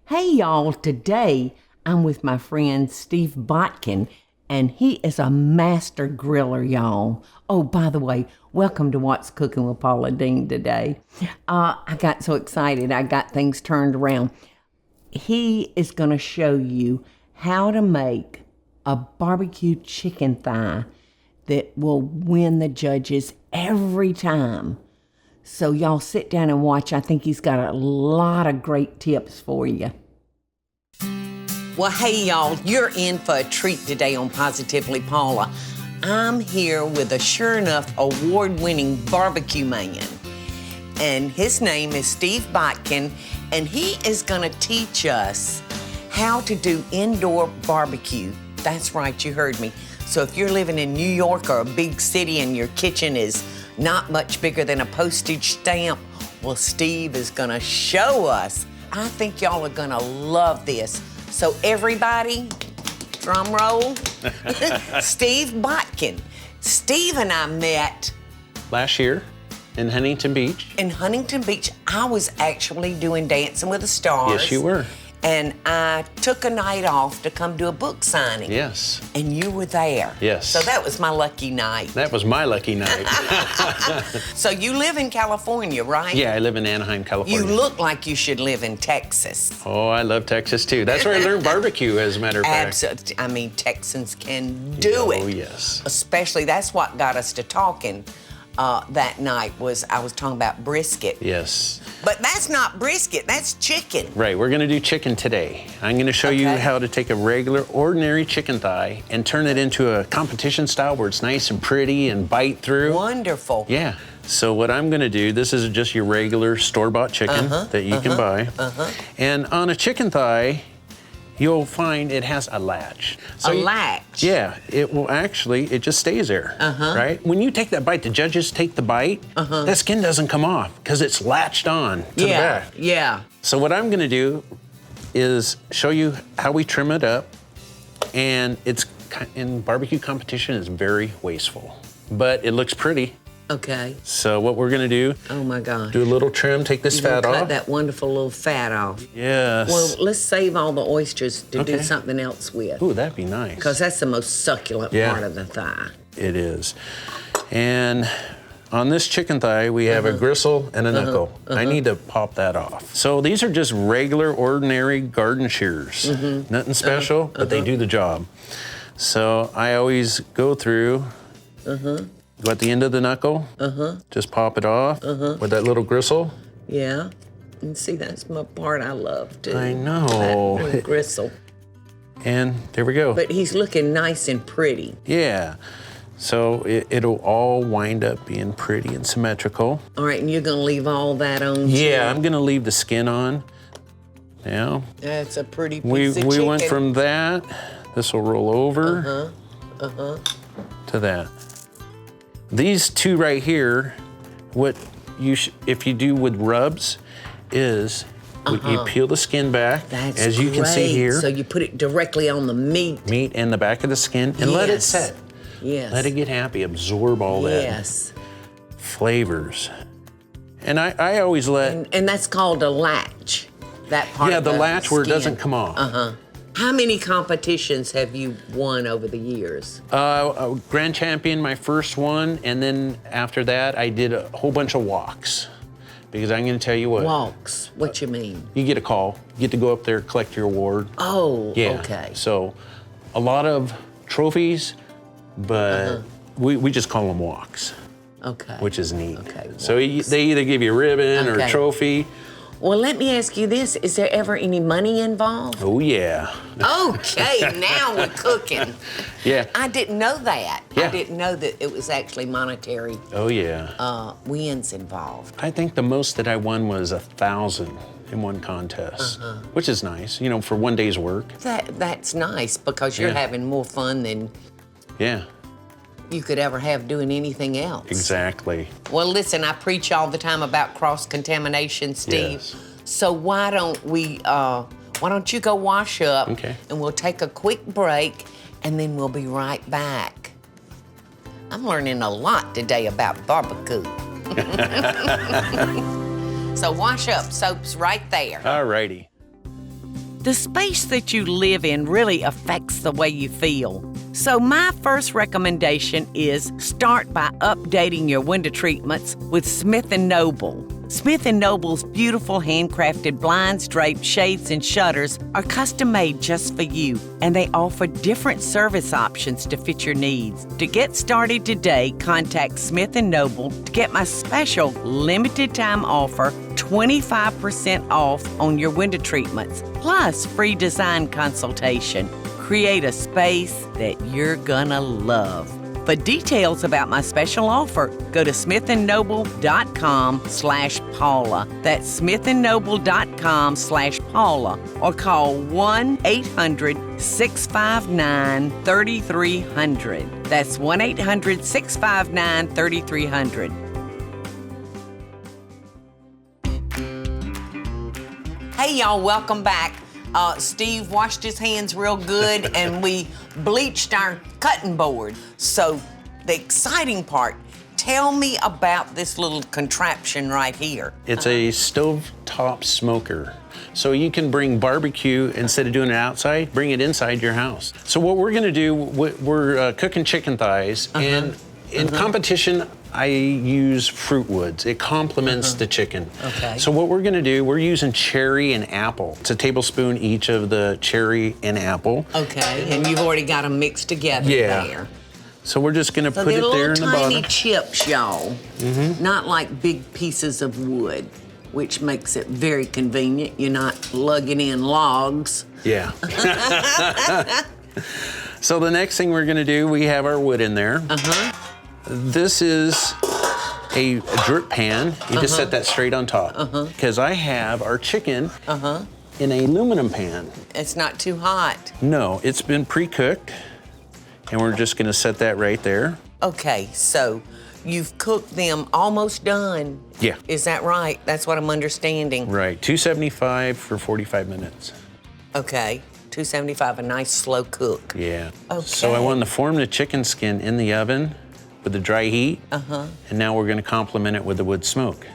Hey y'all, today I'm with my friend Steve Botkin, and he is a master griller, y'all. Oh, by the way, welcome to What's Cooking with Paula Deen today. I got so excited, I got things turned around. He is going to show you how to make a barbecue chicken thigh that will win the judges every time. So y'all sit down and watch. I think he's got a lot of great tips for you. Well, hey y'all, you're in for a treat today on Positively Paula. I'm here with a sure enough award-winning barbecue man. And his name is Steve Botkin, and he is gonna teach us how to do indoor barbecue. That's right, you heard me. So if you're living in New York or a big city and your kitchen is not much bigger than a postage stamp, well, Steve is gonna show us. I think y'all are gonna love this. So everybody, drum roll, Steve Botkin. Steve and I met last year in Huntington Beach. In Huntington Beach. I was actually doing Dancing with the Stars. Yes, you were. And I took a night off to come do a book signing. Yes. And you were there. Yes. So that was my lucky night. That was my lucky night. So you live in California, right? Yeah, I live in Anaheim, California. You look like you should live in Texas. Oh, I love Texas too. That's where I learned barbecue, as a matter of fact. Absolutely. I mean, Texans can do it. Oh, yes. Especially, that's what got us to talking that night was I was talking about brisket. Yes. But that's not brisket, that's chicken. Right, we're gonna do chicken today. I'm gonna show you how to take a regular, ordinary chicken thigh and turn it into a competition style where it's nice and pretty and bite through. Wonderful. Yeah. So what I'm gonna do, this is just your regular store-bought chicken that you can buy. And on a chicken thigh, you'll find it has a latch. So latch? Yeah, it will actually, it just stays there, right? When you take that bite, the judges take the bite, that skin doesn't come off because it's latched on to the back. Yeah. So what I'm gonna do is show you how we trim it up, and it's, in barbecue competition, it's very wasteful, but it looks pretty. Okay. So what we're gonna do, oh my God, do a little trim, take this fat off. Cut that wonderful little fat off. Yes. Well, let's save all the oysters to do something else with. Ooh, that'd be nice. Because that's the most succulent part of the thigh. It is. And on this chicken thigh, we have a gristle and a knuckle. I need to pop that off. So these are just regular, ordinary garden shears. Nothing special, but they do the job. So I always go through, go at the end of the knuckle, just pop it off with that little gristle. Yeah, and see, that's my part I love too. I know. That little gristle. And there we go. But he's looking nice and pretty. Yeah. So it'll all wind up being pretty and symmetrical. All right, and you're gonna leave all that on too? Yeah, I'm gonna leave the skin on. Now. That's a pretty piece of chicken. We went from that, this will roll over, to that. These two right here, what you if you do with rubs is you peel the skin back, as you can see here. So you put it directly on the meat. Meat and the back of the skin, and let it set. Yes. Let it get happy, absorb all that flavors. And I always let... And that's called a latch, that part of the latch where it skin. doesn't come off. How many competitions have you won over the years? Grand champion, my first one, and then after that, I did a whole bunch of walks. Because I'm gonna tell you what. Walks, what you mean? You get a call, you get to go up there, collect your award. Oh, yeah. Okay. So, a lot of trophies, but we just call them walks. Okay. Which is neat. Okay. So they either give you a ribbon or a trophy. Well, let me ask you this. Is there ever any money involved? Oh, yeah. Okay, now we're cooking. Yeah. I didn't know that. Yeah. I didn't know that it was actually monetary wins involved. I think the most that I won was 1,000 in one contest, which is nice, you know, for one day's work. That's nice because you're having more fun than you could ever have doing anything else. Exactly. Well, listen, I preach all the time about cross-contamination, Steve. Yes. So why don't you go wash up, and we'll take a quick break, and then we'll be right back. I'm learning a lot today about barbecue. So wash up, soap's right there. All righty. The space that you live in really affects the way you feel. So my first recommendation is start by updating your window treatments with Smith & Noble. Smith & Noble's beautiful handcrafted blinds, drapes, shades, and shutters are custom made just for you, and they offer different service options to fit your needs. To get started today, contact Smith & Noble to get my special limited time offer, 25% off on your window treatments, plus free design consultation. Create a space that you're gonna love. For details about my special offer, go to smithandnoble.com/Paula. That's smithandnoble.com/Paula, or call 1-800-659-3300. That's 1-800-659-3300. Hey y'all, welcome back. Steve washed his hands real good and we bleached our cutting board. So the exciting part, tell me about this little contraption right here. It's a stovetop smoker. So you can bring barbecue, instead of doing it outside, bring it inside your house. So what we're gonna do, we're cooking chicken thighs, and in competition, I use fruit woods. It complements the chicken. Okay. So what we're gonna do, we're using cherry and apple. It's a tablespoon each of the cherry and apple. Okay, and you've already got them mixed together there. So we're just gonna So put they're it there in the little tiny bottom. chips, y'all. Not like big pieces of wood, which makes it very convenient. You're not lugging in logs. Yeah. So the next thing we're gonna do, we have our wood in there. This is a drip pan. You just set that straight on top. Because I have our chicken in an aluminum pan. It's not too hot. No, it's been pre-cooked. And we're just gonna set that right there. Okay, so you've cooked them almost done. Yeah. Is that right? That's what I'm understanding. Right, 275 for 45 minutes. Okay, 275, a nice slow cook. Yeah. Okay. So I wanted to form the chicken skin in the oven with the dry heat. And now we're gonna complement it with the wood smoke.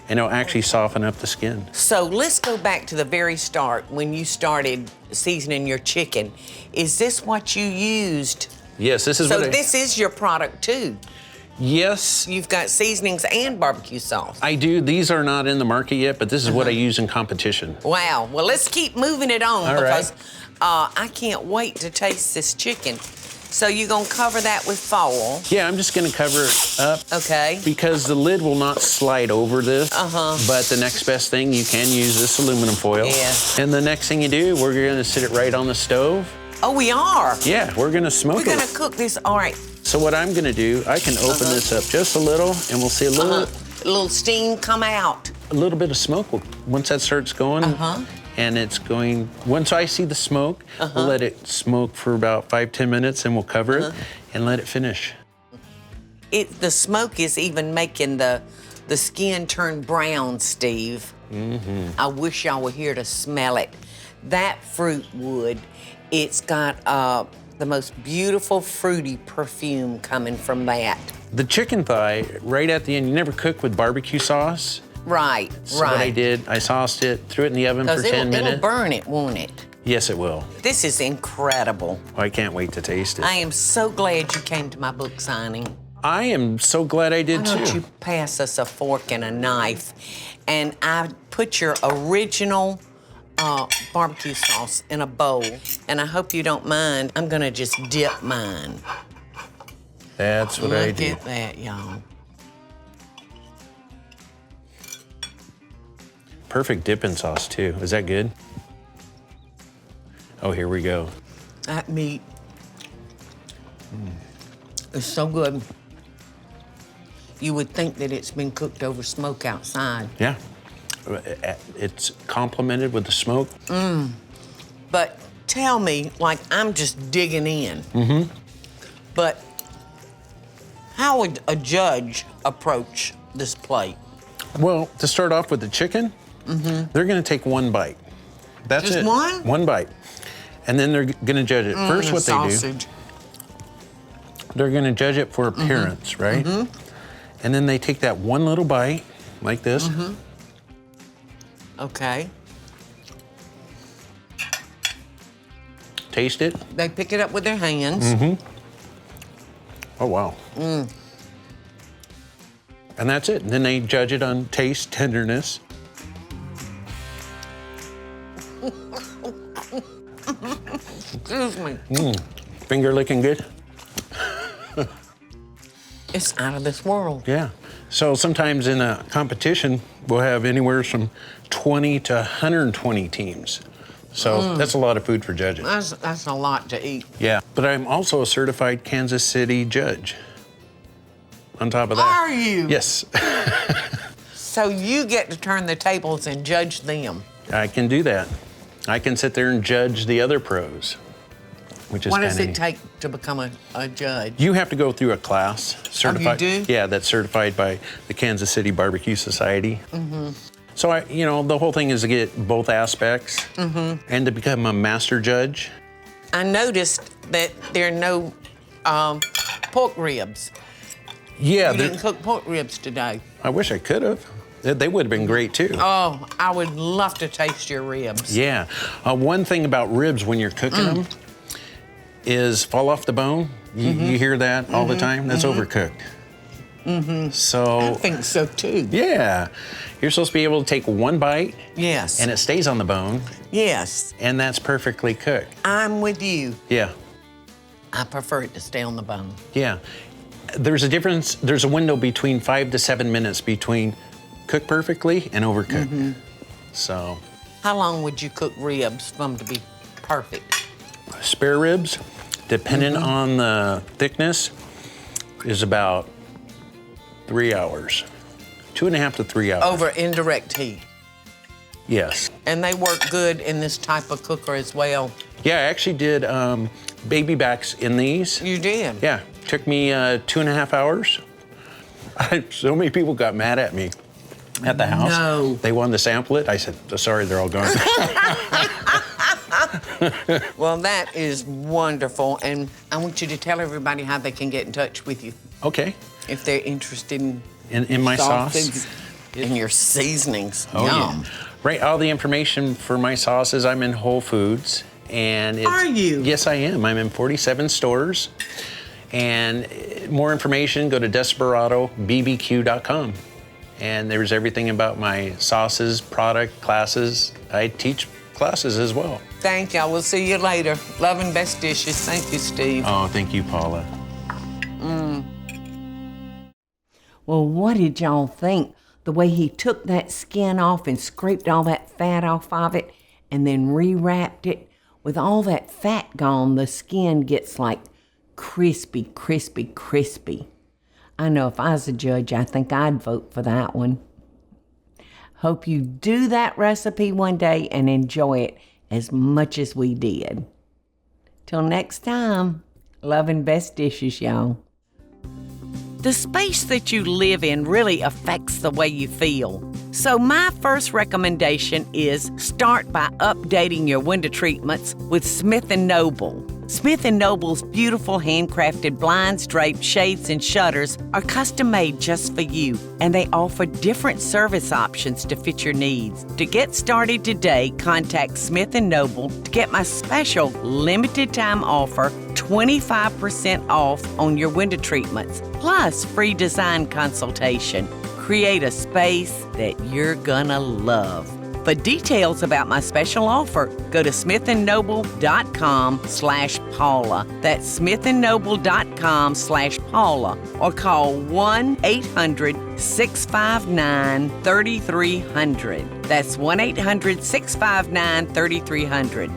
And it'll actually soften up the skin. So let's go back to the very start when you started seasoning your chicken. Is this what you used? Yes, this is So what this is your product too? Yes, You've got seasonings and barbecue sauce. I do. These are not in the market yet, but this is what I use in competition. Wow, well let's keep moving it on All because I can't wait to taste this chicken. So you're gonna cover that with foil. Yeah, I'm just gonna cover it up. Okay. Because the lid will not slide over this. But the next best thing, you can use this aluminum foil. Yeah. And the next thing you do, we're gonna sit it right on the stove. Oh, we are? Yeah, we're gonna smoke We're gonna it. cook this, all right. So what I'm gonna do, I can open this up just a little, and we'll see a little Steam come out. a little bit of smoke. Once that starts going, and it's going, once I see the smoke, we'll let it smoke for about 5-10 minutes, and we'll cover it and let it finish. The smoke is even making the skin turn brown, Steve. I wish y'all were here to smell it. That fruit wood, it's got the most beautiful fruity perfume coming from that. The chicken thigh, right at the end, you never cook with barbecue sauce. Right, So what I did, I sauced it, threw it in the oven for 10 minutes. It'll burn it, won't it? Yes, it will. This is incredible. I can't wait to taste it. I am so glad you came to my book signing. I am so glad I did Why don't too. you pass us a fork and a knife? And I put your original barbecue sauce in a bowl. And I hope you don't mind. I'm gonna just dip mine. That's what I do. Look at that, y'all. Perfect dipping sauce too. Is that good? Oh, here we go. That meat is so good. You would think that it's been cooked over smoke outside. Yeah. It's complemented with the smoke. But tell me, like I'm just digging in. But how would a judge approach this plate? Well, to start off with the chicken, they're gonna take one bite. That's Just it. one? One bite. And then they're gonna judge it. First, what sausage. they do, they're gonna judge it for appearance, right? And then they take that one little bite, like this. Okay. taste it. They pick it up with their hands. Mm-hmm. Oh, wow. And that's it. And then they judge it on taste, tenderness. Excuse me. Finger licking good? It's out of this world. Yeah. So sometimes in a competition, we'll have anywhere from 20 to 120 teams. So that's a lot of food for judges. That's a lot to eat. Yeah. But I'm also a certified Kansas City judge. On top of that. Are you? Yes. So you get to turn the tables and judge them. I can do that. I can sit there and judge the other pros, which is What kind does of it take to become a judge? You have to go through a class. Certified. Oh, you do? Yeah, that's certified by the Kansas City Barbecue Society. Mm-hmm. So, the whole thing is to get both aspects and to become a master judge. I noticed that there are no pork ribs. Yeah. You didn't cook pork ribs today. I wish I could have. They would have been great, too. Oh, I would love to taste your ribs. Yeah. One thing about ribs when you're cooking them is fall off the bone. You hear that all the time? That's overcooked. So. I think so, too. Yeah. You're supposed to be able to take one bite. Yes. And it stays on the bone. Yes. And that's perfectly cooked. I'm with you. Yeah. I prefer it to stay on the bone. Yeah. There's a difference. There's a window between 5 to 7 minutes between cooked perfectly and overcooked. So. How long would you cook ribs for them to be perfect? Spare ribs, depending on the thickness, is about 3 hours. 2.5 to 3 hours. Over indirect heat. Yes. And they work good in this type of cooker as well. Yeah, I actually did baby backs in these. You did? Yeah. Took me 2.5 hours. So many people got mad at me at the house. No. They wanted to sample it. I said, sorry, they're all gone. Well, that is wonderful. And I want you to tell everybody how they can get in touch with you Okay. if they're interested In my sauce? sauces and your seasonings. Oh, Yum. yeah. Right, all the information for my sauces, I'm in Whole Foods. And Are you? Yes, I am. I'm in 47 stores. And more information, go to DesperadoBBQ.com. And there's everything about my sauces, product, classes. I teach classes as well. Thank you. We'll see you later. Love and best dishes. Thank you, Steve. Oh, thank you, Paula. Well, what did y'all think? The way he took that skin off and scraped all that fat off of it and then rewrapped it. With all that fat gone, the skin gets like crispy, crispy, crispy. I know if I was a judge, I think I'd vote for that one. Hope you do that recipe one day and enjoy it as much as we did. Till next time, love and best dishes, y'all. The space that you live in really affects the way you feel. So my first recommendation is start by updating your window treatments with Smith & Noble. Smith & Noble's beautiful handcrafted blinds, drapes, shades, and shutters are custom made just for you, and they offer different service options to fit your needs. To get started today, contact Smith & Noble to get my special limited time offer, 25% off on your window treatments, plus free design consultation. Create a space that you're gonna love. For details about my special offer, go to smithandnoble.com/Paula. That's smithandnoble.com/Paula, or call 1-800-659-3300. That's 1-800-659-3300.